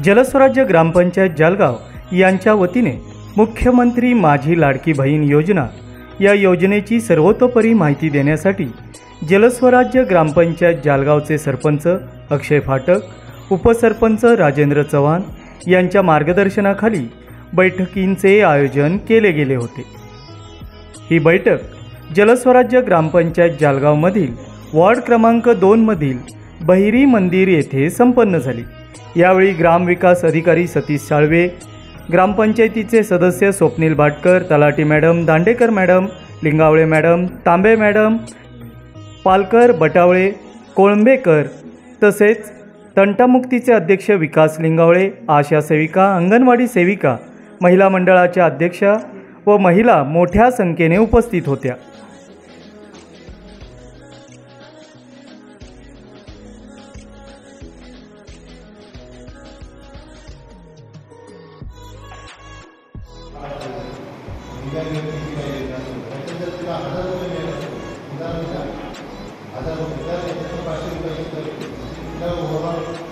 जलस्वराज्य ग्रामपंचायत जालगाव यांच्या वतीने मुख्यमंत्री माझी लाडकी बहीण योजना या योजनेची सर्वतोपरी माहिती देण्यासाठी जलस्वराज्य ग्रामपंचायत जालगावचे सरपंच अक्षय फाटक, उपसरपंच राजेंद्र चव्हाण यांच्या मार्गदर्शनाखाली बैठकींचे आयोजन केले गेले होते। ही बैठक जलस्वराज्य ग्रामपंचायत जालगावमधील वॉर्ड क्रमांक 2 मधील बहिरी मंदिर येथे संपन्न झाली। यावेळी ग्रामविकास अधिकारी सतीश साळवे, ग्रामपंचायतीचे सदस्य स्वप्नील भाटकर, तलाठी मॅडम, दांडेकर मॅडम, लिंगावळे मॅडम, तांबे मॅडम, पालकर, बटावळे, कोळंबेकर तसेच तंटामुक्तीचे अध्यक्ष विकास लिंगावळे, आशा सेविका, अंगणवाडी सेविका, महिला मंडळाच्या अध्यक्षा व महिला मोठ्या संख्येने उपस्थित होत्या। ₹1000